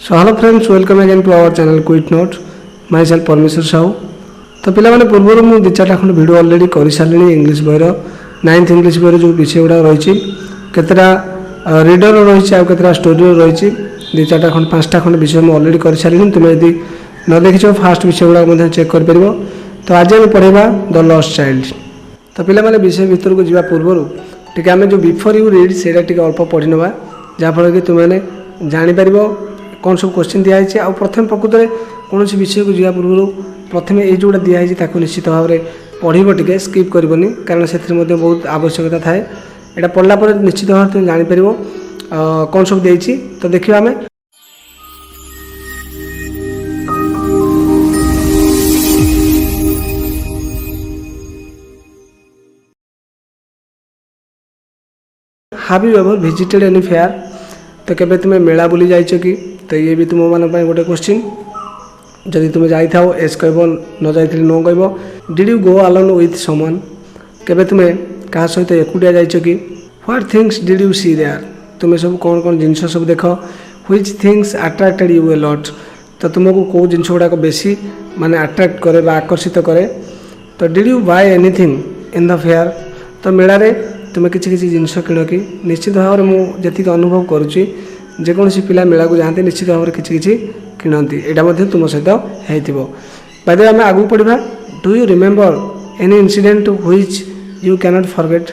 So hello friends, welcome again to our channel Quit Note. Myself परमेश्वर साहू. तो पिलाने पूर्व मुझे दि चार खंड भिड अलरेडी कर सारे इंग्लीश बहर 9th इंग्लीश बहर जो विषय गुड़ा रही केतटा रीडर रही आतटा स्टोरी रही दि चार खंड 5टा खंड विषय मुझे अलरेडी कर सारे तुम्हें यदि न देखी फास्ट विषय गुड़ा चेक कर पार. तो आज आम पढ़ा द लॉस्ट चाइल्ड. तो पिला विषय भर को जा पूर्व टी आम जो बिफोर यू रीड से अल्प पढ़ी ना जहाँफल कि तुम्हें जापर कौन सब क्वेश्चन दिखाई आ प्रथम प्रकृत में कौन से विषय को जा पूर्व प्रथम ये जोड़ा दिखाई निश्चित भाव में पढ़ो टे स्किप करनी कारण से बहुत आवश्यकता थाए. यहाँ पढ़ला निश्चित भाव तुम जापर कौन सब देती. तो देखिए आम have you ever visited any fair. तो केबे तुम्हें मेला बुली जाइछ कि. तो ये भी तुम मान गोटे क्वेश्चन जदि तुम जाइए एस कह न जाइए नो कह. Did you go alone with someone. केबे तुम्हें क्या सहित एकुटिया जाइछ कि. What things did you see there. तुम्हें सब कौन कौन जिनस सब देख. Which things attracted you a lot. तो तुमको कौ जिन गुड़ाक बेसी माने अट्रैक्ट करे आकर्षित करे. तो did you buy anything in the fair. तो मेला रे तुम्हें किसी किसी जिनस किण कि. निश्चित भाव में मुझे अनुभव करुच्ची जेकोसी पिला मेला को जाते निश्चित भाव में किसी किणती. यहाँ तुम सहित हो. बाय द वे आम आगू पढ़ा. Do you remember any incident which you cannot forget.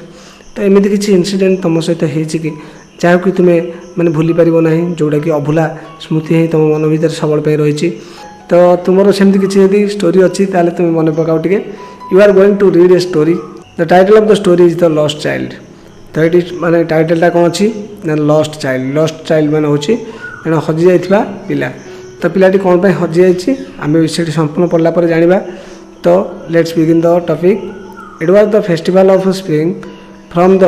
तो एमती किसी इनसीडेंट तुम सहित हो जहाँ कि तुम्हें माने भूली पार ना जोटा कि अभुला स्मृति ही तुम मन भर सबल रही. तो तुम सेमती किसी स्टोरी अच्छी ताले तुम मन पकाओ टे. You are going to read a story. The title of the story is the lost child. तो ये माने टाइटलटा कौन अच्छी ना लॉस्ट चाइल्ड. लॉस्ट चाइल्ड मान हूँ जन हजि जाइथिबा पिला. तो पिलाटी कौन पर हजि जाइए आम विषय संपूर्ण पढ़ला पर जाना. तो let's begin the topic. It was the festival of spring. From the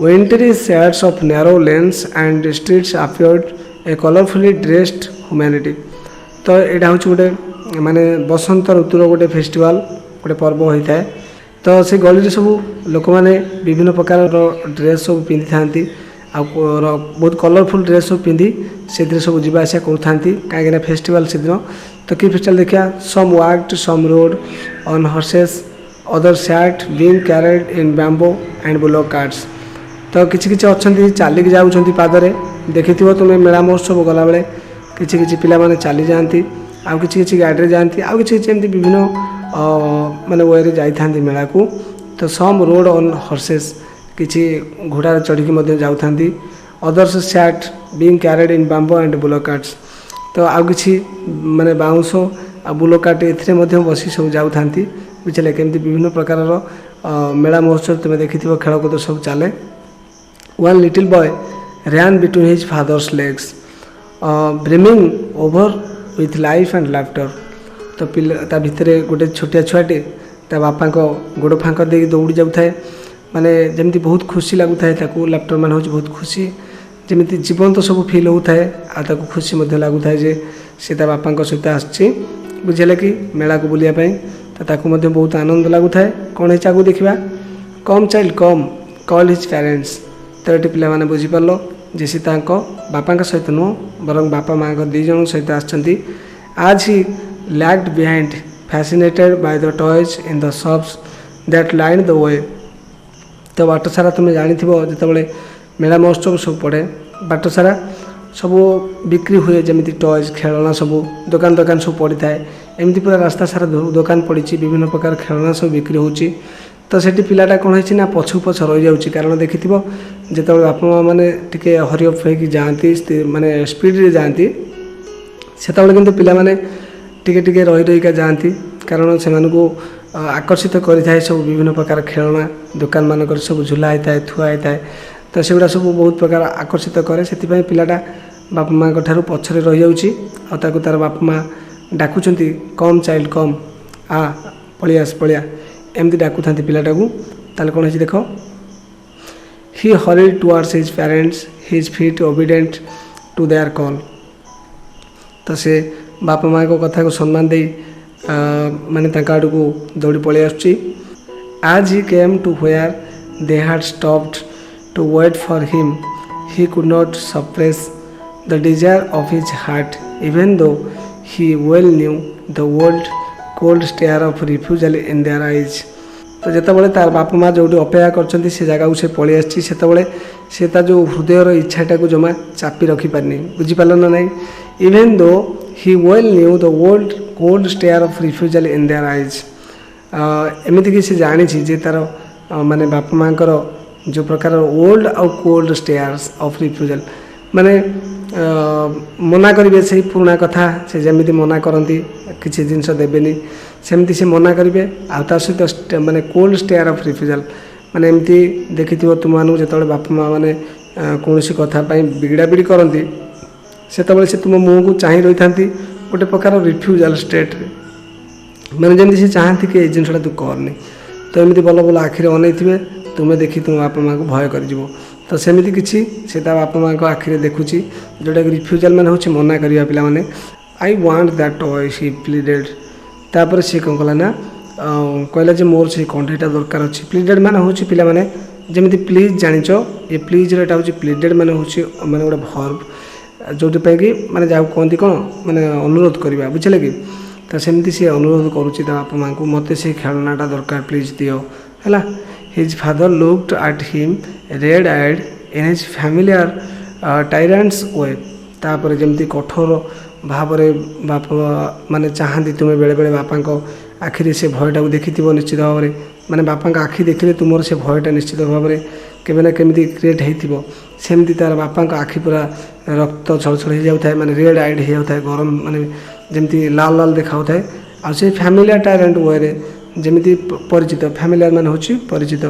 wintry shades of narrow lens and streets appeared A colourfully dressed humanity. तो यहाँ हूँ गोटे माने बसंत ऋतुर गोटे फेस्टिवल गोटे पर्व होता है. तो से गली सब लोक मैंने विभिन्न प्रकार ड्रेस सब पिंधि था बहुत कलरफुल ड्रेस सब पिंधि से सब जीवा आसा कहीं फेस्टिवल से दिन. तो कि फेस्टिवल देखा some walked some rode on horses other sat being carried in bamboo and bullock carts. तो किसी किसी अच्छा चलिक जाऊँच पादरे देखी तुम्हें मेला महोत्सव गला बेले किसी पिला माने चली जाती आउ किसी गाड़ी जाती आउ किसी एमती विभिन्न माने वे जाती मेला को. तो सम रोड ऑन हॉर्सेस किसी घोड़ा चढ़ी जाऊँ. Others sat being carried in bamboo and bullock carts. तो आउ किसी माने बाउंस आ बुलॉक कार्ट ए बसी सब जाऊँ बुझे केमती विभिन्न प्रकार मेला महोत्सव तुम्हें देखी खेलकूद सब चले. One little boy ran between his father's legs brimming over with life and laughter. तो पिला भितर गोटे छोटिया छुआटे ता बापा गोड़ फाँक दे दौड़ी जाए माने जमी बहुत खुशी लगुता है. लाफ्टर मान हूँ बहुत खुशी जमी जीवन तो सब फिल होता है आ खुशी लगुता है जे सी बापा सहित आसी बुझे कि मेला को बुलायापी. तो बहुत आनंद लगुता है. कौन है आगे देखा कम चाइल्ड कम कॉल हिज पेरेंट्स. तो ये पिला माने बुझीपार जे सी बापा सहित नुह बरं बापा माँ दी जन सहित आसछंती. आज ही lagged behind fascinated by the toys in the shops that lined the way. तो बाट सारा तुम्हें जानी जो मेला महोत्सव सब पड़े बाट सारा सब बिक्री हुए जमी टॉयज खेलना सब दुकान दुकान सब पड़ी थाए एमती पूरा रास्ता सारा दुकान पड़ी विभिन्न प्रकार खेलना सब बिक्री होची. तो सेठी पिलाटा कौन है पछू पछ रही जाऊँगी कारण देखी जो बापा माँ मैंने टे हरिअप होगी जाती माने स्पीड जाती से कि पिला माने टिके टिके रही रहीका जाती कारण से आकर्षित करें सब विभिन्न प्रकार खेलना दुकान मानक सब झूला होता है थुआ होता है. तो सेगुड़ा सब बहुत प्रकार आकर्षित करे से पिलाटा बापा माँ ठार पछरे रही जाऊँगी आउ तार बापा माँ डाकुंट कम चाइल्ड कम आ पलियास पलिया एमती डाकू था पिलाटा को. ताले कौन है देख he hurried towards his parents his feet obedient to their call. तो से बापा माँ को कथा को सम्मान दे माने आड़ को दौड़ी पलि आसुची. As he came to where they had stopped to wait for him he could not suppress the desire of his heart, even though he well knew the world cold stare of refusal in their eyes. तो ଯେତେବେଳେ ତାର ବାପା ମା ଯେଉଁଠି ଅପେକ୍ଷା କରିଛନ୍ତି ସେ ଜାଗାକୁ ସେ ପଳେଇ ଆସିଛି, ସେତେବେଳେ ସେ ତା ଯେଉଁ ହୃଦୟର ଇଚ୍ଛାଟାକୁ ଜମା ଚାପି ରଖିପାରିନି। ବୁଝିପାରିଲ ନା ନାହିଁ? Even though he well knew the old cold stare of refusal in their eyes. ଏମିତିକି ସେ ଜାଣିଛି ଯେ ତାର ମାନେ ବାପା ମାଙ୍କର ଯେଉଁ ପ୍ରକାର ଓଲ୍ଡ ଆଉ କୋଲ୍ଡ ଷ୍ଟେୟାର୍ସ ଅଫ୍ ରିଫ୍ୟୁଜାଲ, ମାନେ ମନା କରିବେ ସେଇ ପୁରୁଣା କଥା, ସେ ଯେମିତି ମନା କରନ୍ତି କିଛି ଜିନିଷ ଦେବେନି, ସେମିତି ସେ ମନା କରିବେ। ଆଉ ତା ସହିତ ମାନେ କୋଲ୍ଡ ଷ୍ଟେୟାର ଅଫ୍ ରିଫ୍ୟୁଜାଲ, ମାନେ ଏମିତି ଦେଖିଥିବ ତୁମମାନଙ୍କୁ ଯେତେବେଳେ ବାପା ମା ମାନେ କୌଣସି କଥା ପାଇଁ ବିଗିଡ଼ାବିଡ଼ି କରନ୍ତି, ସେତେବେଳେ ସେ ତୁମ ମୁହଁକୁ ଚାହିଁ ରହିଥାନ୍ତି ଗୋଟେ ପ୍ରକାର ରିଫ୍ୟୁଜାଲ ଷ୍ଟେଟ୍ରେ, ମାନେ ଯେମିତି ସେ ଚାହାନ୍ତି କି ଏଇ ଜିନିଷଟା ତୁ କରନି। ତ ଏମିତି ଭଲ ଭଲ ଆଖିରେ ଅନେଇଥିବେ, ତୁମେ ଦେଖି ତୁମ ବାପା ମାଆଙ୍କୁ ଭୟ କରିଯିବ। ତ ସେମିତି କିଛି ସେ ତା ବାପା ମାଆଙ୍କ ଆଖିରେ ଦେଖୁଛି, ଯେଉଁଟାକି ରିଫ୍ୟୁଜାଲ ମାନେ ହେଉଛି ମନା କରିବା। ପିଲାମାନେ I want that toy he pleaded. ତାପରେ ସେ କ'ଣ କଲା ନା କହିଲା ଯେ ମୋର ସେଇ କଣ୍ଢେଇଟା ଦରକାର ଅଛି। ପ୍ଲିଡେଡ୍ ମାନେ ହେଉଛି ପିଲାମାନେ ଯେମିତି ପ୍ଲିଜ୍ ଜାଣିଛ, ଏ ପ୍ଲିଜ୍ର ଏଇଟା ହେଉଛି ପ୍ଲିଡେଡ୍ ମାନେ ହେଉଛି ମାନେ ଗୋଟେ ଭର୍ବ, ଯେଉଁଥିପାଇଁ କି ମାନେ ଯାହାକୁ କୁହନ୍ତି କ'ଣ ମାନେ ଅନୁରୋଧ କରିବା। ବୁଝିଲେ କି? ତ ସେମିତି ସେ ଅନୁରୋଧ କରୁଛି ତା ବାପା ମାଆଙ୍କୁ, ମୋତେ ସେଇ ଖେଳନାଟା ଦରକାର, ପ୍ଲିଜ୍ ଦିଅ ହେଲା। His father looked at him red eyed in his familiar tyrant's way. ତାପରେ ଯେମିତି କଠୋର ଭାବରେ ବାପା ମାନେ ଚାହାନ୍ତି, ତୁମେ ବେଳେବେଳେ ବାପାଙ୍କ ଆଖିରେ ସେ ଭୟଟାକୁ ଦେଖିଥିବ ନିଶ୍ଚିତ ଭାବରେ, ମାନେ ବାପାଙ୍କ ଆଖି ଦେଖିଲେ ତୁମର ସେ ଭୟଟା ନିଶ୍ଚିତ ଭାବରେ କେବେ ନା କେମିତି କ୍ରିଏଟ୍ ହେଇଥିବ। ସେମିତି ତାର ବାପାଙ୍କ ଆଖି ପୁରା ରକ୍ତ ଛଳଛଳ ହେଇଯାଉଥାଏ, ମାନେ ରେଡ୍ ଆଇଡ୍ ହେଇଯାଉଥାଏ, ଗରମ ମାନେ ଯେମିତି ଲାଲ ଲାଲ ଦେଖାଉଥାଏ। ଆଉ ସେ ଫ୍ୟାମିଲିଆର ଟାଇରାଣ୍ଟ ୱେରେ ଯେମିତି ପରିଚିତ, ଫ୍ୟାମିଲିଆର ମାନେ ହେଉଛି ପରିଚିତ,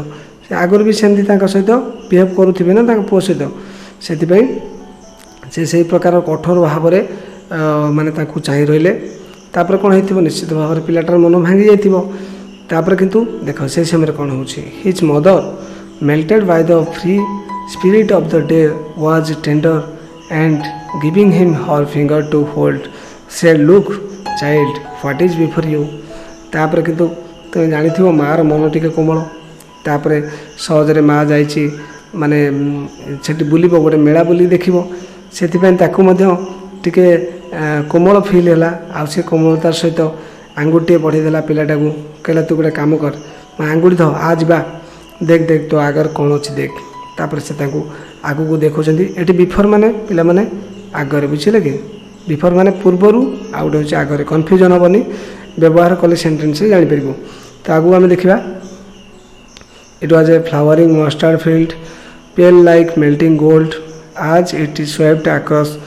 ସେ ଆଗରୁ ବି ସେମିତି ତାଙ୍କ ସହିତ ବିହେଭ୍ କରୁଥିବେ ନା ତାଙ୍କ ପୁଅ ସହିତ, ସେଥିପାଇଁ ସେ ସେଇ ପ୍ରକାର କଠୋର ଭାବରେ ମାନେ ତାଙ୍କୁ ଚାହିଁ ରହିଲେ। ତାପରେ କ'ଣ ହେଇଥିବ ନିଶ୍ଚିତ ଭାବରେ ପିଲାଟାର ମନ ଭାଙ୍ଗି ଯାଇଥିବ। ତାପରେ କିନ୍ତୁ ଦେଖ ସେଇ ସମୟରେ କ'ଣ ହେଉଛି, his mother melted by the free spirit of the day was tender and giving him her finger to hold said look child what is before you। ତାପରେ କିନ୍ତୁ ତୁମେ ଜାଣିଥିବ ମାଆର ମନ ଟିକେ କୋମଳ। ତାପରେ ସହଜରେ ମାଆ ଯାଇଛି ମାନେ ସେଠି ବୁଲିବ, ଗୋଟେ ମେଳା ବୁଲି ଦେଖିବ, ସେଥିପାଇଁ ତାକୁ ମଧ୍ୟ ଟିକେ କୋମଳ ଫିଲ୍ ହେଲା। ଆଉ ସେ କୋମଳତାର ସହିତ ଆଙ୍ଗୁଠିଟିଏ ବଢ଼େଇଦେଲା ପିଲାଟାକୁ, କହିଲା ତୁ ଗୋଟେ କାମ କର, ଆଙ୍ଗୁଠି ଧ, ଆ ଯିବା, ଦେଖ ଦେଖ ତୋ ଆଗରେ କ'ଣ ଅଛି ଦେଖ। ତାପରେ ସେ ତାଙ୍କୁ ଆଗକୁ ଦେଖାଉଛନ୍ତି। ଏଠି ବିଫୋର ମାନେ ପିଲାମାନେ ଆଗରେ, ବୁଝିଲେ କି? ବିଫୋର ମାନେ ପୂର୍ବରୁ, ଆଉ ଗୋଟେ ହେଉଛି ଆଗରେ, କନଫ୍ୟୁଜନ୍ ହେବନି, ବ୍ୟବହାର କଲେ ସେଣ୍ଟେନ୍ସରେ ଜାଣିପାରିବ। ତ ଆଗକୁ ଆମେ ଦେଖିବା, it was A flowering mustard field pale like melting gold as it swept across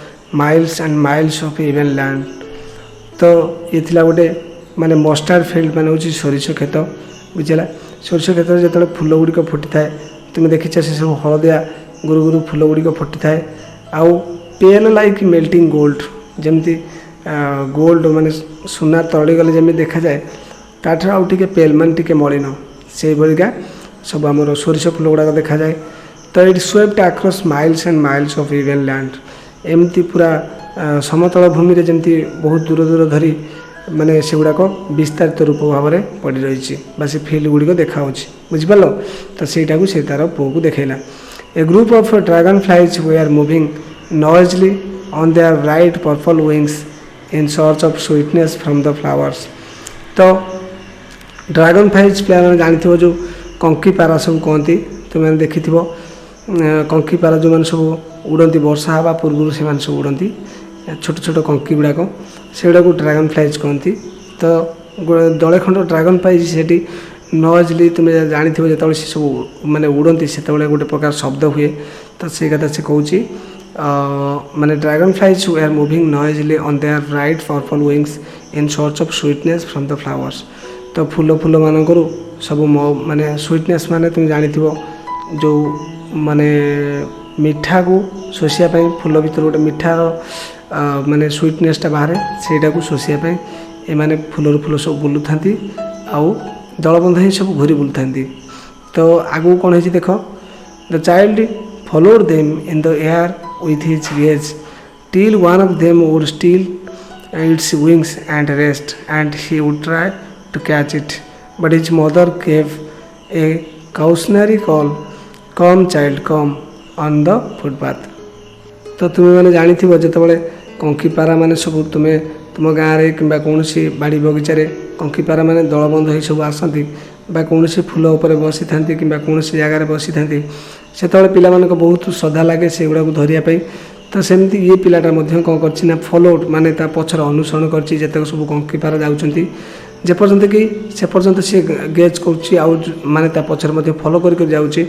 miles and miles of even land। तो ये थिला गोटे माने मस्टार्ड फील्ड माने होची सरिष खेत। बुझला? सरिष खेत जेतले फूल गुड़िक फुटी थाए, तुम देखिछ से सब हलदिया गुरु गुरु फूल गुड़िक फुटी थाए। आउ पेल लाइक मेल्टिंग गोल्ड, जमती गोल्ड माने सुना तड़ी गले जमी देखा जाए, ताठर आउ टिके पेल माने टिके मलिन, से भलिका सब आमर सरिष फूल गुड़ाक देखा जाए। तो it swept across miles and miles of even land. एमती पूरा समतल भूमि रे जमती बहुत दूर दूर धरी माने से गुड़ाक विस्तारित रूप भाव में पड़ रही बा से फिल्ड गुड़िक देखा बुझिपार। तो सहीटा को से तार पुओ को देखला। A group of dragonflies were moving noisily on their bright purple wings in search of sweetness from the flowers. तो ड्रैगन फ्लाइज पे जानते जो कंकी पारा सब कहती, तुम देखि कंकी पारा जो मैंने सब उड़ती वर्षा हवा पूर्व से सब उड़ती छोट छोट कंकी गुड़ाक से गुड़ाक ड्रैगन फ्लाइज कहती। तो दले खंड ड्रैगन फ्लाइज से नॉइजली तुम जानते जो सी सब माने उड़ती से गोटे प्रकार शब्द हुए। तो से कथा से कहूँ माने dragonflies were moving noisily on their bright purple wings in search of sweetness from the flowers. तो फूल फूल मानक सब माने स्वीटनेस माने तुम जानते जो माने मिठा को शोषापी फूल भर गोटे मिठार माने स्वीटनेसटा बाहर सेटा को शोषापी ए माने फूल फूल सब बुलू था आउ दलबंध ही सब घूरी बुलू था। तो आगू कौन है देख, the child followed them in the air with his gaze till one of them would still its wings and rest and he would try to catch it but his mother gave a cautionary call, come child come, on the footpath। तो तुम्हें मैंने जानी जितेबाला कंकीपारा मैंने सब तुम्हें तुम गाँव में कि कौन बाड़ी बगीचार कंकीपारा मैंने दलबंध हो सब आसती कौन फूल उपर बसी था कि कौन जगार बसी था से पिला बहुत श्रद्धा लगे से गुड़ा धरियापी तो सेमती ये पिलाटा कौन कर फॉलो माने पछर अनुसरण करते सब कंकीपारा जाऊँच जेपर्यंत कि से पर्यंत सी गेज कर माने पछर फॉलो कर जाऊँगी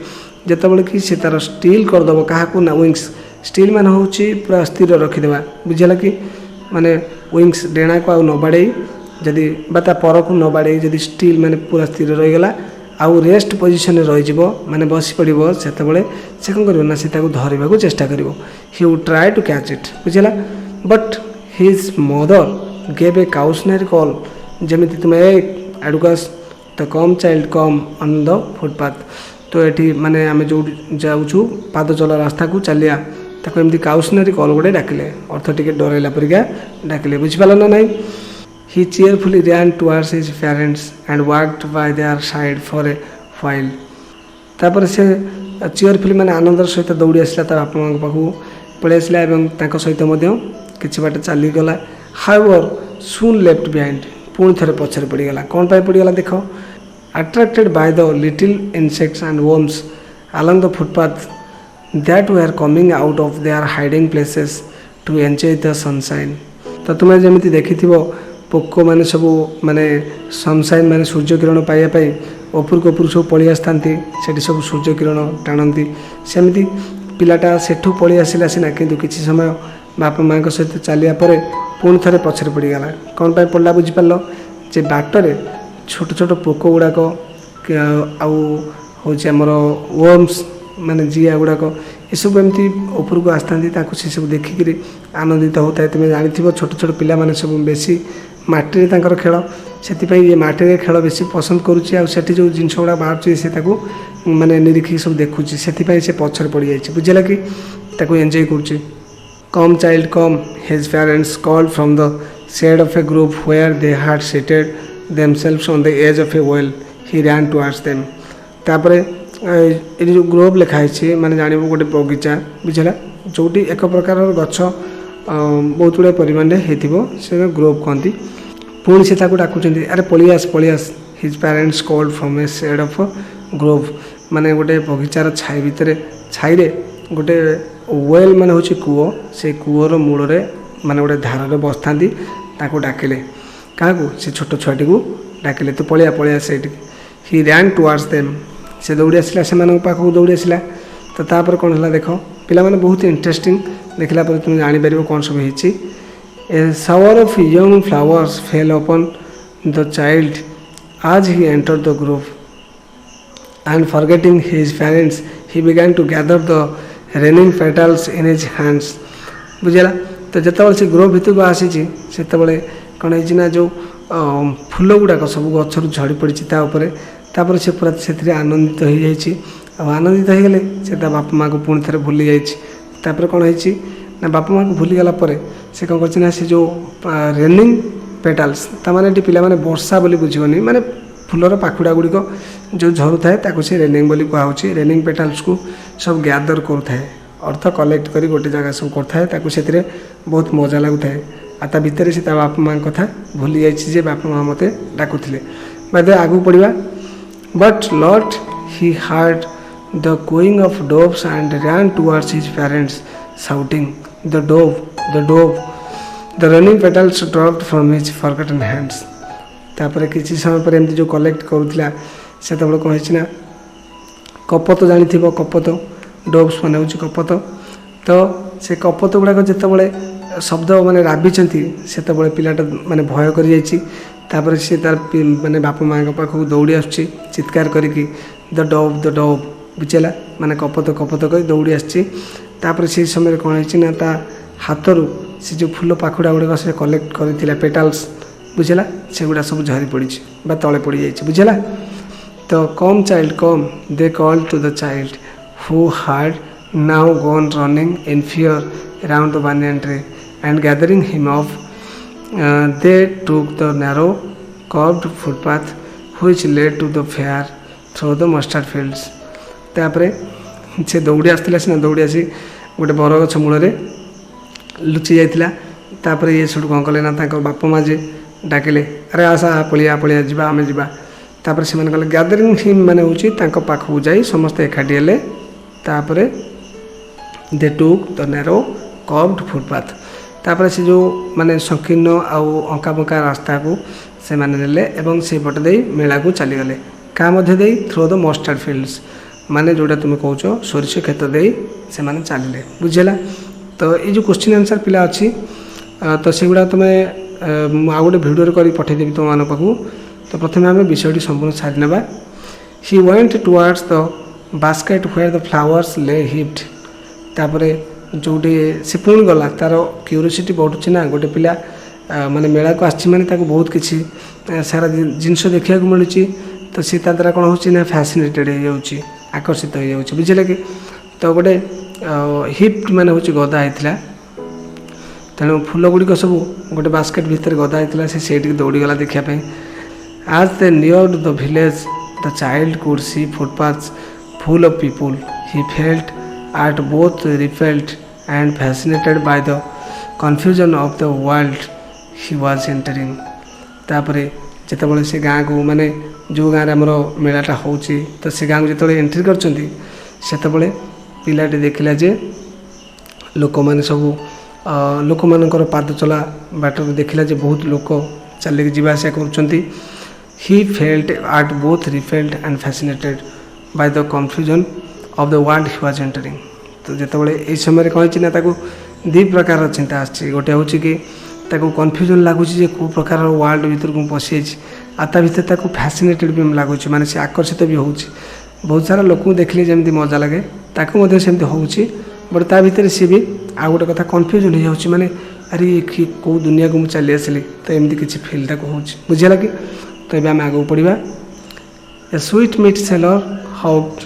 जितेबाला कि सी तार स्टील करदेव क्या ना विंग्स स्टील मान हूँ पूरा स्थिर रखीदे बुझेगा कि माने विंग्स डेणा को न बाड़े जदि पर को न बाड़े जदि स्टील माने पूरा स्थिर रहीगला आउ रेस्ट पोजिशन रही माने बसी पड़ो से कौन कर से धरवा को चेष्टा कर he would try to catch it बुझेगा but his mother gave a cautionary call जमी तुम एडुकास द come child come on the footpath तो ये माने आम जो जाऊँ पाद चला रास्ता को चलिया ताको एमती काउशनरी कॉल गोटे डाकिले अर्थ टिके डरैला परिका डाकिले बुझिपाल ना नाई he cheerfully ran towards his parents and walked by their side for a while तापर से चेयरफुली माने आनंदर सहित दौड़ी आसला ता बापा मां पाखु पळै आसला एवं ताको सहित मध्य किछि बाट चली गला हाउएवर सून लेफ्ट बिहाइंड पुणी थरे पछरे पड़ी गला कोन पाई पड़ी गला देखो attracted by the little insects and worms along the footpath that were coming out of their hiding places to enjoy the sunshine तो तुम्हें जमी देखि पोक मैंने सब माने सनसाइन माने सूर्य किरण पाइबापी उपरको सब पलि आसता सब सूर्य किरण टाणती सेमती पिलाटा सेठू पलि आसला सीना किंतु किसी समय बापा माँ सहित चलिया पुणी थे पछरे पड़गला कौन पाई पड़ा बुझिपार जे बाटरे छोट छोट पोक गुड़ाक आमर वर्म्स माने जिया गुड़ाक ये सब एमती उपरको आसता से सब देखिक आनंदित होता है तुम्हें जानी छोट छोट पिला माने सब बेसी माटी तांकर खेल से ये माटी खेल बेसी पसंद करुच्ची आठी जो जिनस गुड़ा बाहर से माने निरीक्षी सब देखुची से पछर पड़ जाए बुझेगा कि एंजॉय करुच्ची come child come his parents called from the shade of a grove where they had seated themselves on the edge of a well he ran towards them तापर ये जो ग्रोव लिखाई माने जानव गोटे बगीचा बुझेगा जोटी एक प्रकार गछ बहुत गुड़ा परिमाण से ग्रोव कहती पुणी से डाकुं अरे पलियास his parents called from a shade of grove माने गोटे बगीचार छाई भितर छाई गोटे वेल माने होची कूओ से कूओर मूल माने गोटे धार बसता डाकिले क्या से छोट छुआटी को डाकिले तो पलिया से ही रैन टुवर्ड्स देम से दौड़ी आसला से पाखक दौड़ी आसला तो तापर कौन है देख पिला माने बहुत इंटरेस्टिंग देखला पर तुम जापर कौन सब होती a shower of young flowers fell upon the child as he entered the grove and forgetting his parents he began to gather the raining petals in his hands बुझेगा तो जिते से ग्रुप भितर को आसी से कौन है जो फूल गुड़ाक सब गचर झड़ी पड़ी तापर से पूरा से आनंदित हो जाइए आनंदित हो गले से बापा माँ को पुणी थे भूली जापर कौन है ना बापा माँ को भूली गला से कौन कर से जो रेनिंग पेटाल्स ताने पिला माने वर्षा बोली बुझीबनी माने फूलर पाखुड़ा गुड़िक जो झरू थाए से रेनिंग बोली कहुच्छे रेनिंग पेटाल्स को सब गैदर करुए अर्थ कलेक्ट कर गोटे जगह सब करता से बहुत मजा लगुए आ भितर से बापा माँ कथा भूली जाइए बापा माँ मत डाकुले बाद आगू पढ़ा but lo he heard the cooing of doves and ran towards his parents shouting the dove the running petals dropped from his forgotten hands तापर किसी समय पर एमती जो कलेक्ट करूला से कौन है कपत जानी कपत डोव्स मान हूँ कपत तो से कपत गुड़ाक जिते शब्द माने राबिचंती से पिलाटा माने भय कर जापर सी तार माने बापा माँ पाखक दौड़ी आसुची चित्कार करिकी द डोव बुझेगा माने कपत कह दौड़ी आसी तापर से समय कौन है ना हाथरू से जो फूल पाखुड़ा गुड़ाक से कलेक्ट कर पेटाल्स बुझेगा से गुड़ा सब झरी पड़ी तले पड़ जाइए बुझेगा तो come child come they called to the child who had now gone running in fear around the banyan tree and gathering him up they took the narrow curved footpath which led to the fair through the mustard fields तापर से दौड़ी आसला सीना दौड़ी आसी गोटे बरगछ मूल लुचि जाइथिला। तापर ये सेठू कौन कले ना बापा माँ जे डाकिले अरे आशा पलिया पलिया जा आम जा तापर से कले गैदरिंग हिम माने होची तांको पाखु जाई समस्त एकाठी हेले। तापर they took the narrow curved footpath तापर से जो माने संकीर्ण आउ अंका बंका रास्ता को से माने नेले एवं से पट दे मेला को चली गले का मध्य दे थ्रू द मस्टर्ड फील्ड्स माने जोटा तुम कहूच सोरिष क्षेत्र दे से माने चलिले बुझेला। तो ये जो क्वेश्चन आंसर पिला अच्छी तो सेगुड़ा तुम आ गोटे भिडियो कर पठेदेवी तुम मान पाखु। तो प्रथम आम विषयटी संपूर्ण सारी ना। He went towards the basket where the flowers ले हिप्ड तापर जोटे से पुणी गला तार क्यूरियोसिटी बढ़ुची ना गोटे पिला माने मेला को आसी माने ताको बहुत किसी सारा जिनस देखा मिलूँ तो सी द्वारा कौन हो फैसिनेटेड हो आकर्षित हो बुझे कि। तो गोटे हिप्ट माने हूँ गदा होता तेणु फूल गुड़िक सब गोटे बास्केट भितर गदा होता से दौड़ीगला देखापी। As they neared the village the child could see footpaths full of people he felt at both repelled and fascinated by the confusion of the world he was entering। तापरे जितेबाला से गाँ को माने जो गाँव आमर मेलाटा हो तो से गाँव को जो एंट्री कर पिलाटी देखला जे लोक मैंने सब लोक मानकर पाद चला बाट देखला जे बहुत लोक चलिक जावास कर। He felt at both repelled and fascinated by the confusion of the world he was entering. तो जितेबाला ये समय कहीं ना दी प्रकार चिंता आसी गोटे हूँ कि कन्फ्यूजन लगुच कौ प्रकार वर्ल्ड भीतर को पशि आता भर फैसिनेटेड भी लगुच माने से आकर्षित भी हो बहुत सारा लोक देखले जमी मजा लगे ताकू सेमती हो बट ता भीतर सी भी आ गोटे कथा कन्फ्यूजन हो जाए माने अरे कौ दुनिया को मुझे चली आसली तो एमती किसी फिल तक हो बुझेगा कि। तो ये आम आगे पढ़ा ए स्वीट मीट सेलर हाउट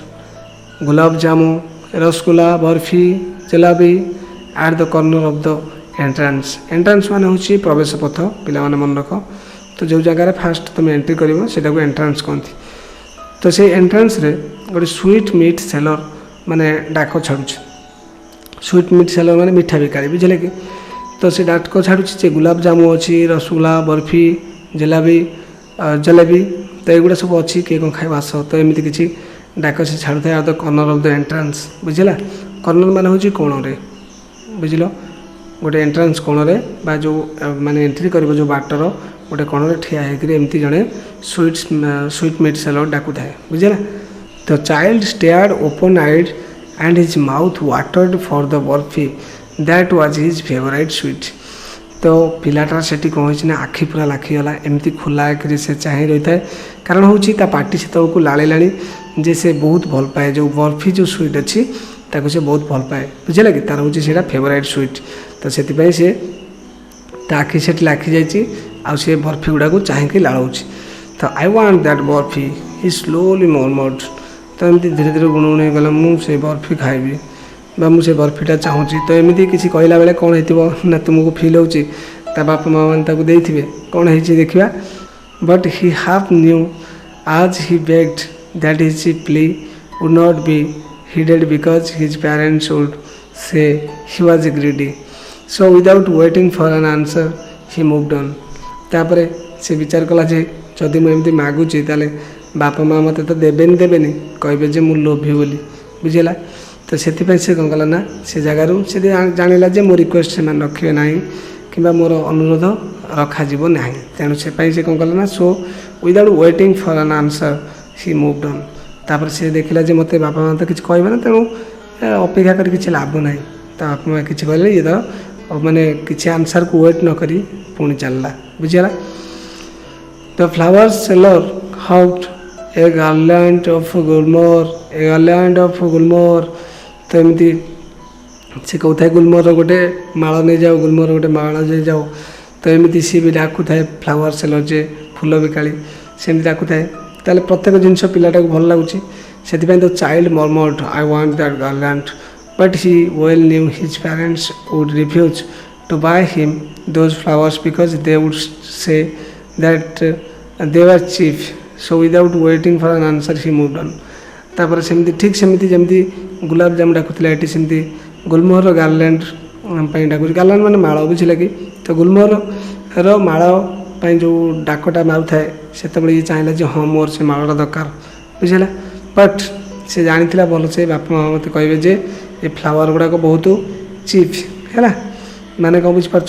गुलाब जामु rasgulla barfi jalebi at the corner of the entrance. Entrance माने हूँ प्रवेश पथ पिला मन रख। तो जो जगार फास्ट तुम एंट्री कर एंट्रांस कहती। तो से एंट्रांस रे गोटे स्वीट मीट सेलर माने डाक छाड़ू स्वीट मीट सेलर माने मिठा बिकारी बुझे कि। तो से डाक छाड़ू गुलाब जामु अच्छी रसगुल्ला बर्फी जलेबी जलेबी तो युवा सब अच्छी किए कौन खाइब आस तो एमती किसी डाक से छाड़ू था the corner of the entrance बुझेगा। कॉर्नर माने हूँ कोण रे बुझल गोटे एंट्रांस कोण रे बा जो माने एंट्री कर जो बाटर गोटे कोण ठिया होकर एमती जड़े स्वीट मीट सेलर डाकू थाए बुझेगा। The child stared open eyed and his mouth watered for the barfi that was his favourite sweet. तो पिलाटार से कौन हो आखि पूरा लाखीगला एमती खोला कि से चाह रही है कारण हूँ पार्टी से तौक लाणी जे से बहुत भल पाए जो बर्फी जो स्वीट अच्छी ताको से बहुत भल पाए बुझेगा कि तार हूँ से फेवरेट स्वीट। तो से आखि से लाखी जाए बर्फी गुड़ा को चाहिए लाड़। तो आई want that barfi he slowly murmured. तो एमती धीरे धीरे गुणगुण गला मुझे बर्फी खाइबी बा मुझे बर्फीटा चाहूँगी। तो एमती किसी कहला बेले कौन हो ना तुमको फिल हो बापा माँ मैंने देते कौन है देखा। But he half knew as he begged that his plea would not be heeded because his parents would say he was greedy. So without waiting for an answer he moved on। तापरे से विचार कला जे जदि मुझे मागुची ताले बापा माँ मत तो देवेनि कहे जे मु लोभी बोली बुझेगा। तो से कौन कला ना से जगार से जानिला जे मो रिक्वेस्ट से रखे ना कि मोर अनुरोध रखाଯିब ना तेणु से कौन कला ना सो without waiting for an answer he moved on. तापर से देखला जे मते बापा माँ तो किसी कहे ना तेणु अपेक्षा कर किसी लाभ ना तो बापा माँ किसी कहले ये तो मैंने किसी आंसर को वेट न करी पुणी चलला बुझेगा। The flower seller hawked a garland of gulmohar. तो एमती से कहता है गुलमोर गोटे माल नहीं जाओ गुलमोर गोटे माल नहीं जाओ। तो एमती सी भी डाकू थाए फ्लावर सेलर जे फूल बिकाली सेमती डाकू थाए ताले प्रत्येक जिनस पिलाटा को भल लगुच से the child murmured I want that garland but he well knew his parents would refuse to buy him those flowers because they would say that they were cheap. So without waiting for an answer he moved on. तापर सेमती ठीक सेमती जमती गुलाब जामुन डाकुला ये सेमती गुलमोहर garland डाकुची garland माने माଳ बुझिले कि तो गुलमोहर माଳ जो डाकटा मारुए से ये चाहिए जे हाँ मोर से माला दरकार बुझेगा बट से जानी भल से बापा माँ मत कहे जे ये फ्लावर गुड़ाक बहुत चीप है माने कौन बुझीपार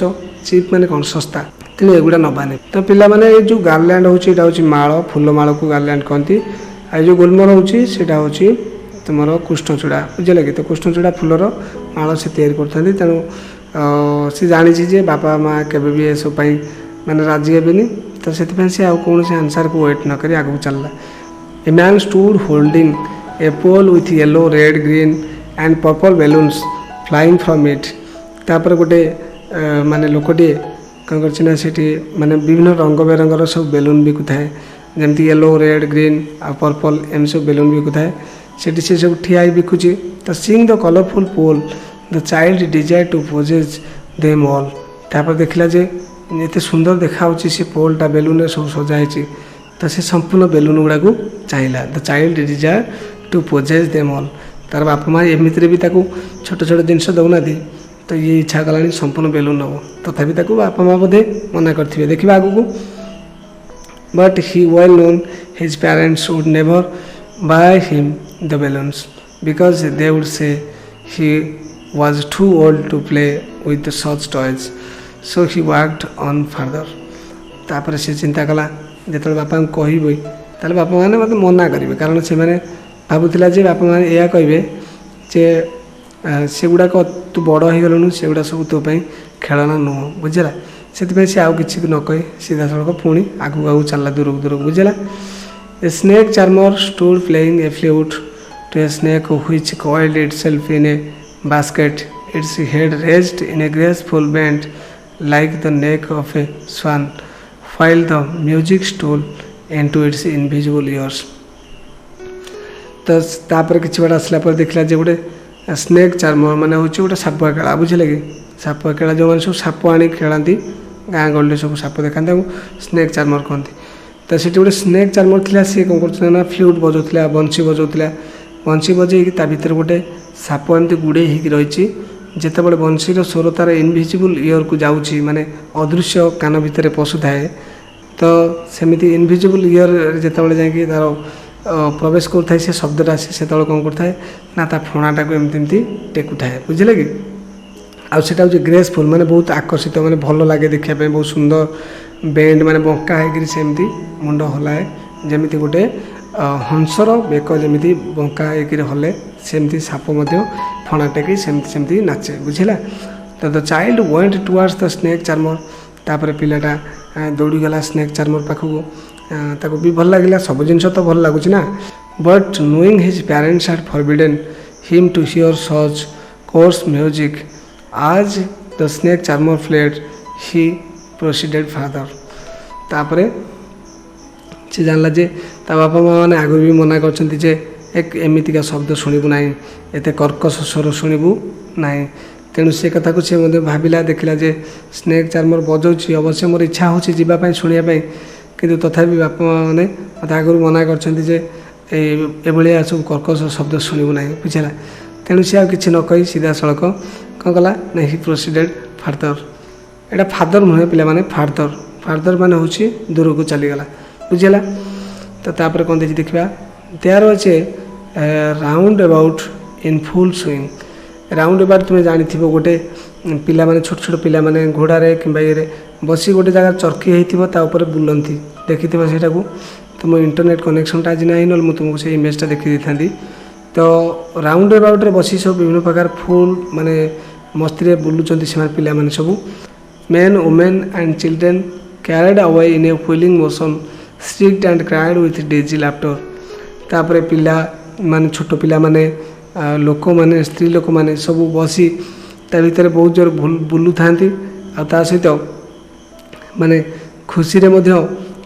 चीप माने कौन सस्ता तेणु एगुड़ा नबानी तो पिला माने जो गार्लैंड होची माଳ फूल माଳ को गार्लैंड कहती आ जो गुलमोहर होची तुम कृष्णचूड़ा बुझे कि तो कृष्णचूड़ा फूलर माଳ से तैयारी करते तेणु सी जानी जे बापा माँ केवे भी सब माने राजी हेनी तो से कौन से आंसर को वेट न करी आगे चलला a man stood holding a pole with yellow red green and purple balloons flying from it तापर गोटे माने लोकटे कौन करना माने विभिन्न रंग बेरंगर सब बेलून बिकुए जमती येलो रेड ग्रीन आ पर्पल एम सब बेलून बिकुए से सब ठिया बिकुची तो seeing the colourful pole the child desire to possess them all तापर देखला जे एते सुंदर देखा से पोलटा बेलून सब सजाई तो से संपूर्ण बेलून गुड़ा को चाहिए the child desire to possess them all तार बापा माँ एमती भी छोट छोट जिनस दौना तो ये इच्छा कला संपूर्ण बेलून नब तथापि बापा माँ बोधे मना करेंगे देखा आगू को but he well known his parents would never by him the balloons because they would से ही was too old to play with such toys so he walked on further तापर से चिंता कला जो बापा कह ताले बापा मैंने मत मना करेंगे कारण से मैंने भावुला जे बापा मैंने यह कहे जे से गुड़ाक तू बड़ हो गलु से गुड़ा सब तो खेलना नुह बुझेगा से आउ कि न कही सीधा सड़क पुणी आगू आगू चलला दूर दूर बुझेगा a snake charmer stood playing a flute to a snake which coiled itself in a basket, its head raised in a graceful bend like the neck of a swan, while the music stole into its invisible ears. तो तापर किसी बार आसला पर देखला जे गोटे snake charmer माने होची गोटे सापुआ खेला बुझे कि सापुआ खेला जो मैंने सब साप आनी खेलाती गाँ गहली सब साप देखा स्नेक चार्मर कहती तो सीटी गोटे स्नेक चार्मर था सी कौन कर फ्लूट बजाऊला बंशी बजाऊला बंशी बजे ता भीतर गोटे साप एमती गुड़े रही जितेबाला बंशीर स्वर तार इनविजिबल इयर को जाऊँगी माने अदृश्य कान भितर पशु थाए तो सेमती इनविजिबल इयर जितेबाला जाकि तार प्रवेश करें से शब्दटा से कौन करता ना ता फणाटा को एमती टेकु थाए बुझे कि आटा हूँ ग्रेसफुल माने बहुत आकर्षित माने भल लगे देखापी बहुत सुंदर बेंड माने बंका होमती मुंड हलाए जमी गोटे हंसर बेक जमी बंका हले सेमती साप फणा टेक सेमती नाचे बुझेगा तो the child went towards the snake charmer तापर पिलाटा दौड़ीगला स्नेक चार्मर पाखक भी भल लगे सब जिन तो भल लगुच ना but knowing his parents had forbidden him to hear such coarse music as the snake charmer played he proceeded farther तापर से जानला जे ता बापा माँ मैंने आगु भी मना कर एक एमतीका शब्द शुणु ना एत कर्कश स्वर शुणु ना तेणु से कथा को सी भाविला देखला जे स्नेक चार्मर बजाऊँच अवश्य मोर इच्छा हो जावाई शुणापी किंतु तथापि बापा माँ मैंने मत आगु मना कर सब कर्कश शब्द शुणु ना बुझेगा तेणु सी कि न कही सीधा सड़क कौन कला ना हि प्रोसीडेड फादर एटा फादर नुहे पिला माने फादर फादर माने होची दूर को चलीगला बुझेगा तो तापर कौन देखिए देखा there was a roundabout in full swing roundabout तुम्हें जानी गोटे पिला माने छोट छोट पिला माने घोड़ारे कि ये बसी गोटे जगह चरकी होता बुलती देखी सेटा को तो मो इंटरनेट कनेक्शनटा आज ना ना तुमको से इमेजटा देखी था तो राउंड अबाउट रे बसी सब विभिन्न प्रकार फुल माने मस्ती बुलूँ से पिला माने सब main women and children carried away in A wheeling motion strict and cried with Daisy laughter तापर पिला माने छोट पिला माने लोक माने स्त्री लोक माने सब बसी ता भीतर बहुत जोर बुलू था आ सहित माने खुशी रे मध्य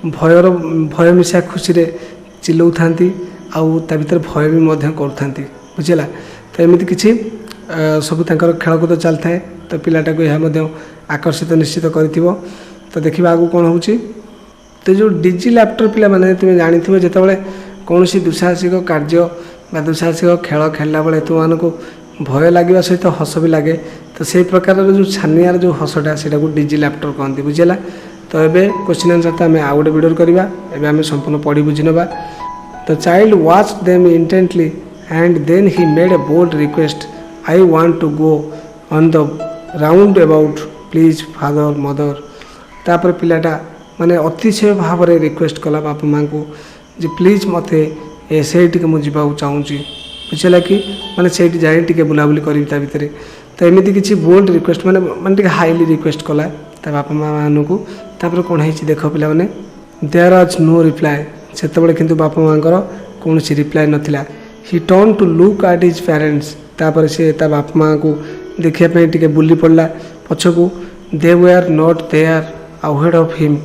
भयर भय मिशा खुशी रे चिल्लाऊ था आउ ता भीतर भय भी मध्य कर बुझेगा तो एमती किसी सब खेलकूद चलता है तो पिलाटा को यह आकर्षित निश्चित कर तो देखा आगू कौन हो तो जो डिजी लैपटॉप पिला माने तुम जानी जिते कौन दुसाहसिक कार्य दुसाहसिक खेल खेलला बेले तुमको भय लगे सहित हस भी लगे तो से प्रकार जो छानियार जो हसटा से डिजी लाफ्टर कहते बुझीला। तो ये क्वेश्चन आंसर तो आम आउ गोटे वीडियो करवा एवं आम संपूर्ण पढ़ी बुझी नवा। तो child watch them intently and then he made a bold request I want to go on the round about please father mother. तापर पिलाटा माने अतिशय भाव में रिक्वेस्ट कला बापा माँ को जे प्लीज मत से मुझे चाहूँ बुझेगा कि मैंने से जाए बुलाबुली करी भितर। तो एमती किसी बोल्ड रिक्वेस्ट माने माने हाईली रिक्वेस्ट कला बापा माँ मान को। तापर कौन है देख पिला मैंने देयर वाज नो रिप्लाय से किंतु बापा माँ कौन सी रिप्लाय नथिला। He turn to look at his parents तापर से बापा माँ को देखापी टे बुली पड़ा पछकू। They were not there ahead of him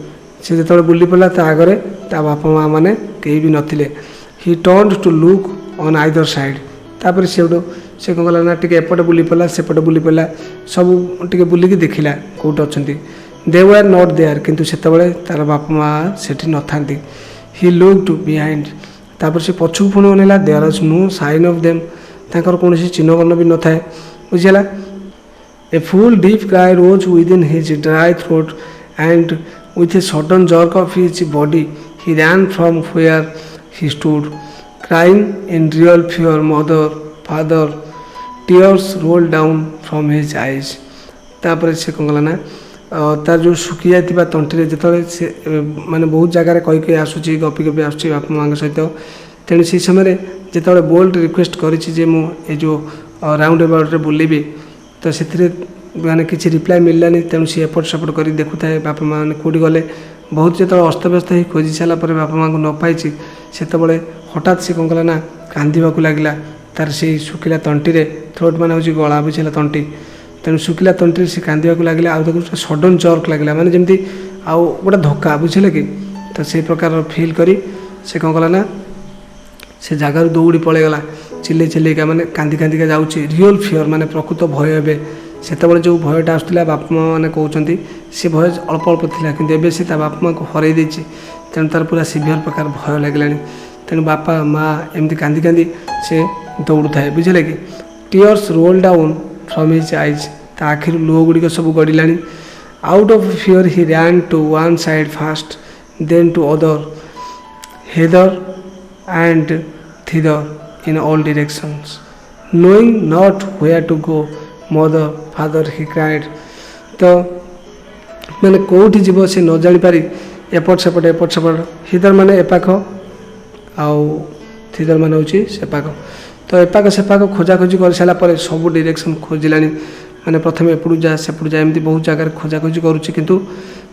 से जो बुली पड़ा आगे बापा माँ मैंने कहीं भी नथिले। He turn to look on either side तापर से कौन कला ना टे एपटे बुली पड़ा सेपटे बुली पड़ा सब टे बुलिकी देखला कौट अच्छा। दे वेयर नॉट देयर किंतु से तार बापा माँ से न था। ही लुक्ड बिहाइंड तापर से पछक पुणी अनेला there was no sign of them तांकर कौन चिन्ह वर्ण भी न थाए बुझीला। A full deep cry rose within his dry throat and with a sudden jerk of his body he ran from where he stood crying in real fear mother father tears rolled down from his eyes। तापर से कौन कला ना तार जो सुखी जाता तंटी जो से माने बहुत जगार कही आसूँ गपी गपी आसूँ बापा माँ सहित तेणु से समय जो बोल्ड रिक्वेस्ट करी जो राउंड अबाउट बुलेबी तो से माने किसी रिप्लाई मिललानी तेणु सी एपट सेपट कर देखु थाए बापा माँ कौटी गले बहुत जो अस्तव्यस्त हो खोजी सारापर बापा माँ को न पाई से हठात से कौन कला ना कांदवा लगिला तार से शुखिला तंटी थ्रोट मान हूँ गला बुझेगा तंटी तेणु शुखिला तंटी से कांदवा लगिला आउ सडन जर्क लगिला माने जमती आउ गोटे धक्का बुझे कि तो से प्रकार फिल करी से कौन कला ना से जगार दौड़ी पलैगला चिल्ले चिल्लेका माने कांदी कांदिका जाऊँगी रियल फियर माने प्रकृत भय हे से जो भयटा आसूला बापा माँ मैंने कहते सी भय अल्प अल्प था कि एवं से बापा माँ को हर देती तेणु तार पूरा सिवियर प्रकार भय लगे तेणु बापा माँ एमती कांदी कांदी से दौड़ू थाए बुझे कि। Tears roll down from his eyes ता आखिर लुह गुड़िक सब गड़िला। Out of fear he ran to one side fast then to other hither and thither in all directions knowing not where to go mother father he cried. तो मैंने कौटी जीव से न जापारी एपट सेपट हिदर माने एपाख आउ थिदर माने होची सेपाख। तो एपाख सेपाख खोजाखोजी कर सारापर सब डायरेक्शन खोजिला माने प्रथम एपटू जा सेपटू जा एमती बहुत जगह खोजाखोजी करुच्ची किंतु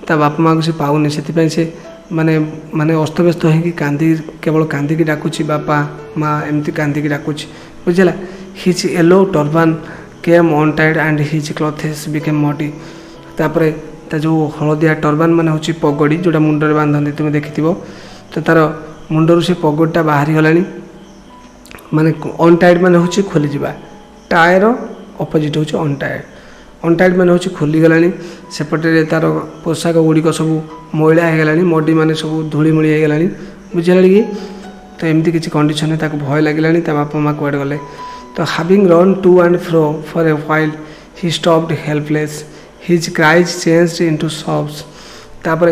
ता बापा माँ को से पाऊनी से माने माने अस्तव्यस्त हो कांदी केवल कांदिकी डाकुची बापा माँ एमती कांदिकी डाकुची बुझेगा। His yellow turban came untied and his clothes became muddy तापर ता जो हलदिया टर्बान मान हूँ पगड़ी जोटा मुंडे बांधती तुम देखि तो तार मुंडर से पगड़ीटा बाहरी गलानी माने अनटाइड मान हूँ खोली जा टायर अपोजिट हूँ अनटाइड मान हूँ खोलीगला सेपटे तार पोशाक गुड़िक सब मैला होगला मडी मान सब धूलीमूली होगला बुझेगा कि। तो एमती किसी कंडीशन भय लगे बापा माँ कड़े गले। तो having run to and fro for a while he stopped helpless his cries changed into sobs। तापर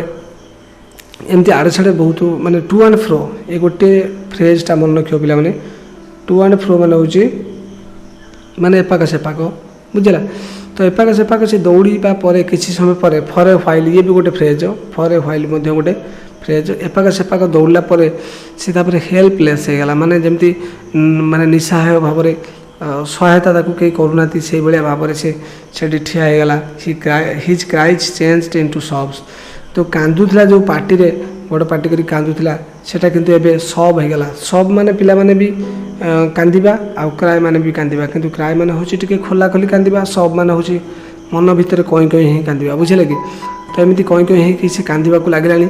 एमती आड़े साड़े बहुत माने टू एंड फ्रो ये गोटे फ्रेजटा मन रख पिला माने टू एंड फ्रो माने हूँ माने एपाक सेपाक बुझेगा। तो एपाक सेपाक से दौड़ा पर किसी समय पर फॉर ए व्हाइल ये भी गोटे फ्रेज फॉर ए व्हाइल गोटे फ्रेज एपाक सेपाक दौड़ा पर से हेल्पलेस होगला माने जमती माने निस्सहाय भाव में सहायता कहीं करूना से भाव से ठिया होगला। His cries changed into sobs. तो कांदुला जो पार्टी रे बड़ पार्टी करी कांदुला सेटा किंतु एबे सब होगला सब माने पिला माने भी कांदिबा आ क्राय माने भी कांदिबा किंतु क्राय माने होची टिके खोला खोली कांदिबा सब माने होची मन भीतर कहीं कहीं ही कांदिबा बुझे कि। तो एमती कहीं कहीं ही किसी कांदिबा को लागलानी।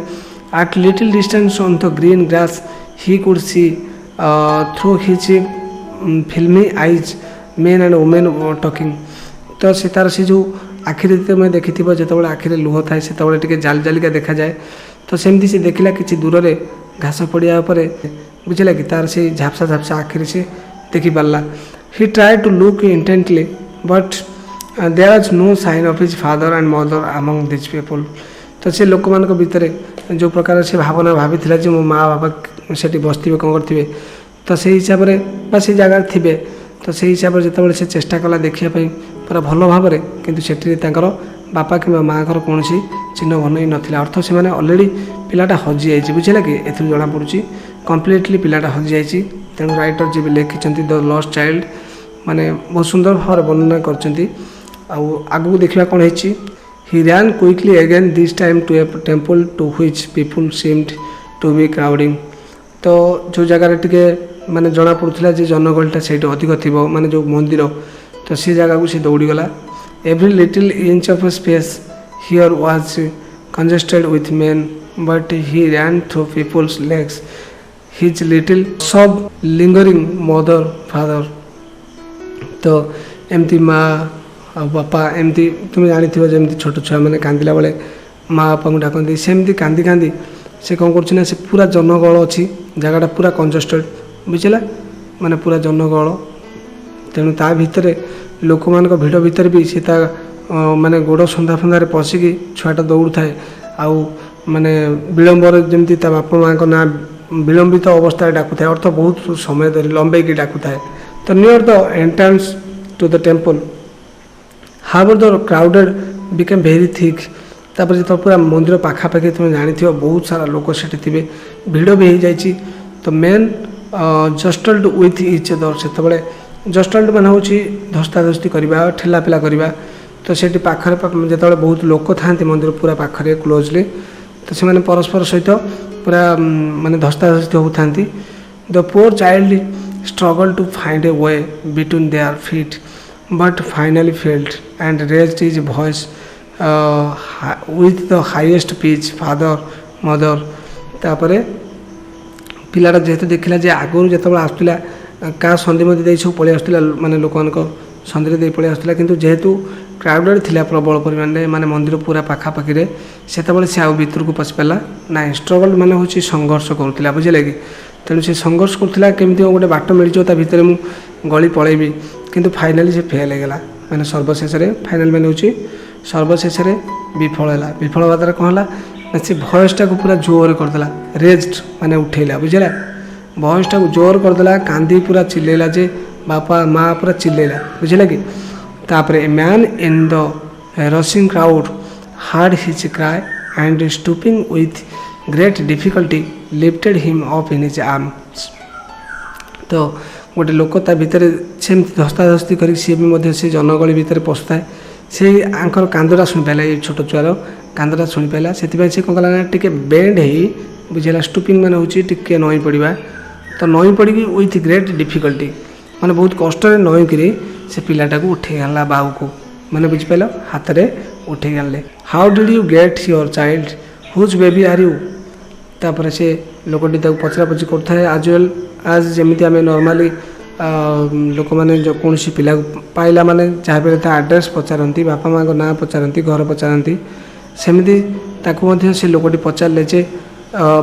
At little distance on the green grass, he could see through his filmy eyes men and women were talking। तो से तार से जो आखिरी तुम देखि जो आखिरी लुह थाए से जाल जालिका देखा जाए। तो सेमती से देखला कि दूर से घास पड़िया पर बुझेगा कि तार से झापसा झापसा आखिरी से देखी पारा He tried to look intently, but there was no sign of his father and mother among these people. तो से लोक मान भितर जो प्रकार से भावना भाभी जे मो माँ बापा से बसवे कौन करेंगे तो से हिसाब से जगार थे तो से हिसाब से जिते से चेष्टा कला देखापी पूरा भल भाव में कितु बापा कि माँ घर कौन चिन्ह बन नाला अर्थ से अलरेडी पिलाटा हजि जाइए बुझेगा कि एथु जना पड़ी कम्प्लीटली पिलाटा हजि जाइए तेणु राइटर जी भी लिखिं द लॉस्ट चाइल्ड माने बहुत सुंदर भाव वर्णना कर आगू देखा कौन है he ran quickly again this time to a temple to which people seemed to be crowding तो जो जगार टे माने जना पड़ूला जनगहलीटा से अधिक थी माने जो मंदिर तो सी जगह को सी दौड़ीगला every little inch of space here was congested with men but he ran through people's legs his little sobs lingering mother father तो एमती माँ आ बापा एमती तुम जानी जमी छोट छुआ मैंने कांदिला बेले माँ बापा को डाकती सेमती कांदी कांदी से कौन कर से पूरा जनगहल अच्छी जगटा पूरा कंजेस्टेड बुझला माने पूरा जनगहल तेणु ता भितर लोक मान भिड़ भितर भी सी माने गोड़ सन्धा फंदार पशिकी छुआटा दौड़ थाए आउ माने विलंबर जमी बापा माँ का ना विलंबित अवस्था डाकू था अर्थ बहुत समय धरी लंबे डाकू था तो near the entrance to the temple however the crowded became very thick तापर जो पूरा मंदिर पाखापाखि तुम जानी बहुत सारा लोक से थे भिड़ भी हो जाए तो मेन जस्टल्ड विथ इच अदर से जस्टल्ड मान हूँ धस्ताधस्ती करवा ठेलापेला करवा तो से पाखरे जो बहुत लोक था मंदिर पूरा पाखरे क्लोजली तो से परस्पर सहित पूरा माने धस्ताधस्ती होता the poor child struggle to find a way between their feet but finally failed and raised his voice with the highest pitch father mother तापर पिलाटा जेहेतु देखला जे आगुरी जो आसला क्या सन्धि मध्य सब पलि आसला माने लोक सन्धि दे पलि आसला किंतु जेहेतु क्राउडेड थिला प्रबल परिमाण में माने मंदिर पूरा पाखापाखि से से आउ भीतर को पशि पारा ना स्ट्रगल माने हूँ संघर्ष करूला बुझे कि तेणु से संघर्ष करूला केमती गोटे बाट मिल भितर मु गली पलैबी किंतु फाइनाली से फेल होगा मैंने सर्वशेष फाइनाल मैंने हूँ सर्वशेष विफल है विफल हवा द्वारा कौन है से भयसटा को पूरा जोर करदेला रेज्ड माने उठेला बुझेगा भयसटा को जोर करदेला कांदी पूरा चिल्लेला जे बापा माँ पूरा चिल्लेला बुझेगा कि तापर a man in the rushing crowd hard his cry and stooping with great difficulty lifted him up in his arms तो गोटे लोक ता भितर सेमती धस्ताधस्ती कर सी भी से जनगहली भितर पशुए से आंकर कांदटा शुणी पाला ये छोट छुआर कांदटा शुणी पाला से कौन कला टे बेंड हो बुझेगा स्टूपिंग मैंने हूँ टे नई पड़ा तो नई पड़ी विथ ग्रेट डिफिकल्टी माने बहुत कष्ट नईक से पिलाटा को उठे आनला बाहू को मैंने बुझिपाल हाथ में उठे आनले how did you get your child whose baby are you तापर से लोकटी पचरा पचि कर आज वेल आज जमी आम नॉर्मली लोक मैंने जो कौन पिला पाइला माने जहाँ भी आड्रेस पचारती बापा माँ को ना पचारती घर पचारती सेमती से लोकटी पचारे जे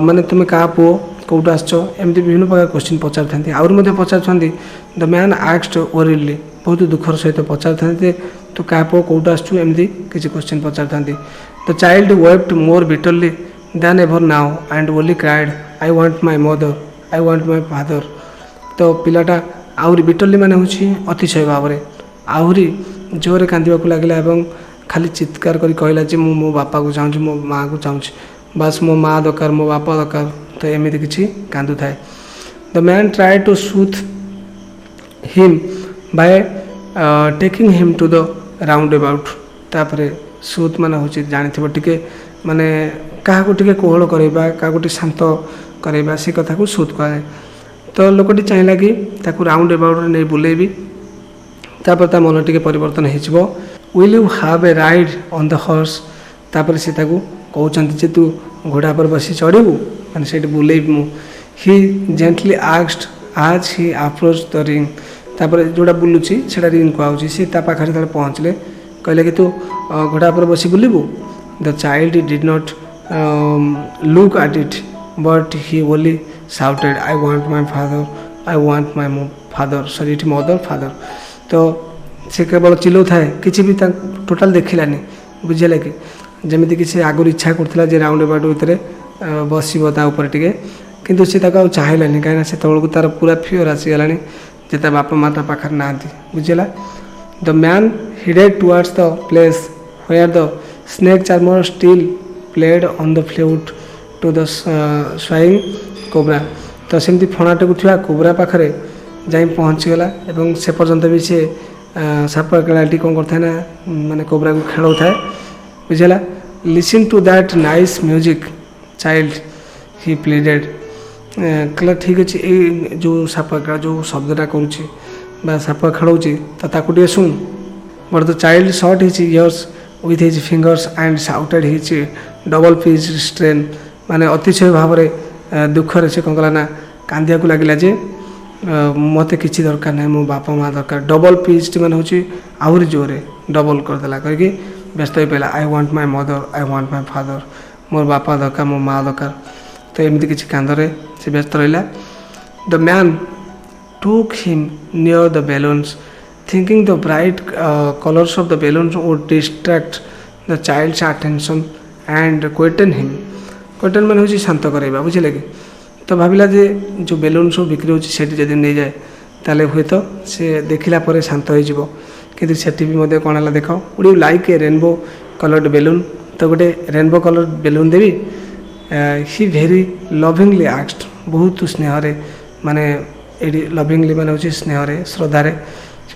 माने तुम क्या पुओ कौटू आमती विभिन्न प्रकार क्वेश्चन पचार था आहुरी पचार द मैन आस्क्ड ओरिडली बहुत दुखर सहित पचार था तू क्या पुओ कौटू आमती किसी क्वेश्चन पचार था the child wept more bitterly then ever now and only cried I want my mother I want my father तो पिलाटा आहुरी बिटरली माने हूँ अतिशय भाव में आहुरी जोरे कांदवाक लगे खाली चित्कार कर कहला जे मो बापा को चाहूँ मो माँ को चाहूँ बस मो माँ दरकार मो बापा दरकार तो एमती किसी कांदु थाए the man try to soothe him by taking him to the round अबाउट तापर सूथ माने हूँ जानी टे माने क्या टे कोहल करवा क्या शांत करवा से कथा को सूथ कहे तो लोकटी चाहिए कि राउंड अबाउट नहीं बुलेबी तापर ता मन टे परिवर्तन हो will you have A ride on the horse तापर से कहते तू घोड़ा पर बसी चढ़ू मैंने से बुलेबी मु ही जेंटली आस्क्ड आज ही अप्रोच द रिंग तापर जोड़ा बुलूची से रिंग कहूँ सी पाखे पहुँचले कहले कि तू घोड़ा पर बसी बुलबू the child did not look at it but he only shouted I want my father I want my father, sorry ये मदर फादर। तो से केवल चिल्लाऊ थाए किसी भी टोटाल देखिलानी बुझेगा कि जमीक से आगुरी इच्छा करता राउंड अबाउट भितर बसता टे किंतु से चाहलानी कहीं से तार पूरा फियर आसीगला जे ता बापा माँ ता पाखे ना बुझेगा। The man headed towards the place where the snake charmer still played on the flute to the swaying cobra. तो सेमती फणाटे को कोबरा पाखे जा पहुँचीगला और से पर्यंत भी सी साप खेलाटी कौन करता है ना माने कोबरा को खेलाऊ थाए बुझेगा। Listen to that nice music child he pleaded. कहला ठीक अच्छे ये जो साप जो शब्दटा करुच्ची साप खेलाऊँगी तो ताकू टे शुण। But the child shut his ears with his fingers and shouted his double pitched strain. माने अतिशय भाव में दुखर से कौन कला ना कांदिया को लगिला जे मत किसी दरकार ना मो बापा माँ दरकार। डबल पिच मैंने हूँ आहरी जोरे डबल करदेला कहीं व्यस्त हो पाला। I want my mother, I want my father, मोर बापा दरकार मो माँ दरकार। तो एमती किसी कांदरे से व्यस्त रहा। The man took him near the balloons thinking the bright colours of the balloons would distract the child's attention and quieten him. Quieten मैंने हूँ शांत कराइबा बुझे कि। तो भाविला जे जो बेलून सब बिक्री होती जदि नहीं जाए ताले हुए तो से देखला पर शांत हो कि सेठी भी कौन है देख would like a rainbow coloured balloon. तो गोटे रेनबो कलर बेलून देवी। ही भेरी लविंगली आस्क्ड बहुत स्नेह माने ये लविंगली माने हूँ स्नेह श्रद्धारे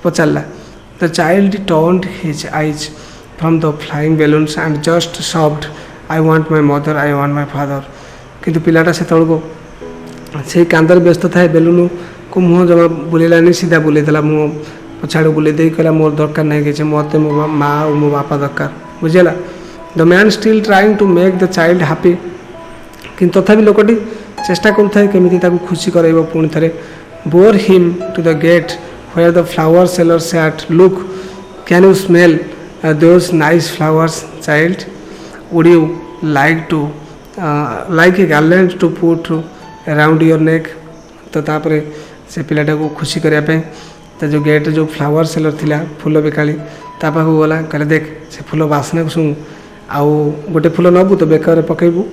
पचारा। The child turned his eyes from the flying balloons and just sobbed I want my mother, I want my father. किंतु पिलाटा से से कांदर व्यस्त थाए बेलून को मुँह जमा बुलेलानी सीधा बुलेदेला मुँह पछाड़ बुले कहला मोर दरकार नहीं कि मत मो माँ और मो बापा दरकार बुझेगा। The man still trying to make the child happy किंतु तथापि लोकटी चेष्टा करुए केमी खुशी कर पुणी थे। Bore him to the gate where the flower seller sat look can you smell those nice flowers child would you like to like a garland to put around your neck. तो तापर से पिलाटा को खुशी करने तो जो गेट जो flower seller थिला फूल बिकाली पाख गला कहले देख से फूल बासना को शुणु आउ गोटे फूल नबू तो बेकर पकेबू।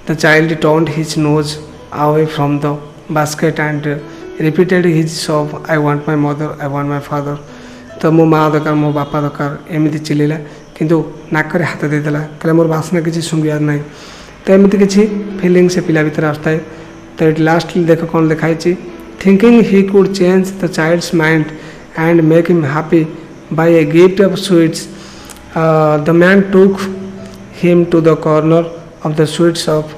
The child turned his nose away from the basket and repeated his sob I want my mother, I want my father. तो मो माँ दरकार मो बापा दरकार एमती चिल्ला किंतु नाक हाथ देदेला कहले मोर बासना किसी शुंगार ना। तो एमती किसी फिलिंग से पिला भीतर आसए। तो ये लास्ट देख कौन लिखाई thinking he could change the child's mind and make him happy by a gift of sweets. The man took him to the corner of the sweet shop.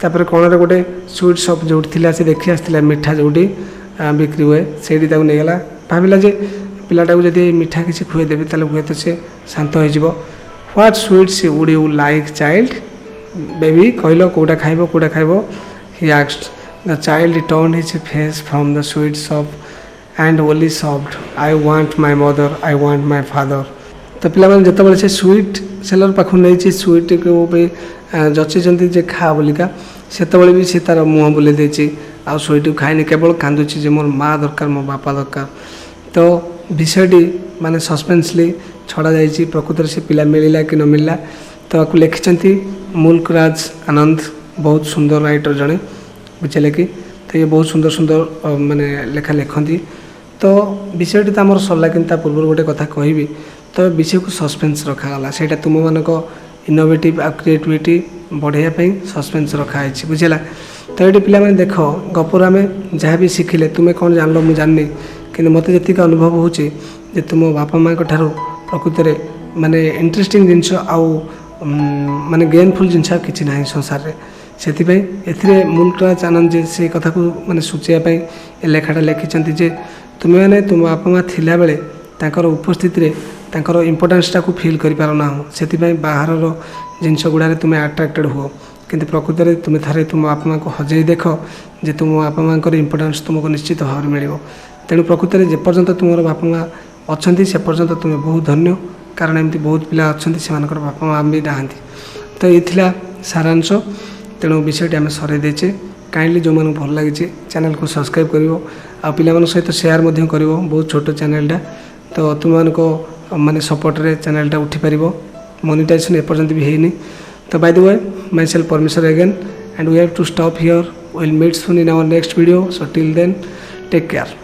तापर कौन गोटे स्वीट शॉप जो से देखी आसला मिठा जो बिक्री हुए से नहीं गला भाविला जे पिलाटा को जब मिठा किसी खुएदेवी ताले हुए तो से शांत हो। What sweets would you like child baby कहल कौटा खाइब कौटा खाइब he asked. The child turned his face from the sweet shop and only soft I want my mother, I want my father. तो पिलाने जिते से स्वीट सेलर पाखु नहीं sweet को जचें जे खा बोलिका से भी सी तार मुँह बुले देती आ स्वीट को खाई केवल कांदुची जे मोर माँ दरकार मो बापा दरकार। तो विषयटी माने सस्पेन्सली छड़ा जाइए प्रकृत से पिला मिलला कि न मिलला। तो आपको लिखिं मुल्कराज आनंद बहुत सुंदर राइटर जड़े बुझे कि। तो ये बहुत सुंदर सुंदर माने लेखा लिखती। तो विषयटी तो आमर सरला कि पूर्व गोटे कथा कहबी। तो विषय को सस्पेन्स रखागला से तुम मानक इनोवेटिव आ क्रिएटिविटी बढ़ाई सस्पेन्स रखाई बुझेगा। तो ये पिला देख गपर आम जहाँ भी शिखिले तुम्हें कौन जान मुझे जाननी कि मत जी अनुभव हो तुम बापा माँ ठार प्रकृत में माने इंटरेस्टिंग जिनस आउ माने गेनफुल जिनस किसी ना संसार में से मुल्कराज आनंद जी से कथा को माने सूचाई लेखाटा लिखिं जे तुम्हें मैंने तुम बापा माँ थिला बेले तांकर उपस्थित रे तांकर इम्पोर्टान्सटा को फिल कर पारना से बाहर जिनस गुड़ा तुम्हें अट्राक्टेड हो किंतु प्रकृत में तुम्हें थारे तुम बापा माँ को हजे देख जे तुम बापा माँ इम्पोर्टान्स तुमको निश्चित भाव में मिल। तेणु प्रकृत में जेपर्यंत तुम बापा माँ अच्छा से पर्यंत तुम्हें बहुत धन्य कारण एमती बहुत पिला अच्छा से बापा माँ भी नहांती। तो ये सारांश। तेणु विषयटी आम सर देचे काइंडली जो मैंने भल लगी चैनल को सब्सक्राइब कर आ पिलामान सहित शेयर मध्य करिवो बहुत छोट चैनलटा तो तुम को माने सपोर्ट रे चैनलटा उठी पारिबो मोनेटाइजेशन एपर्यंत भी हेनी तो by the way my self परमेश्वर again and we have to stop here. We'll meet soon in our next video. So till then, take care.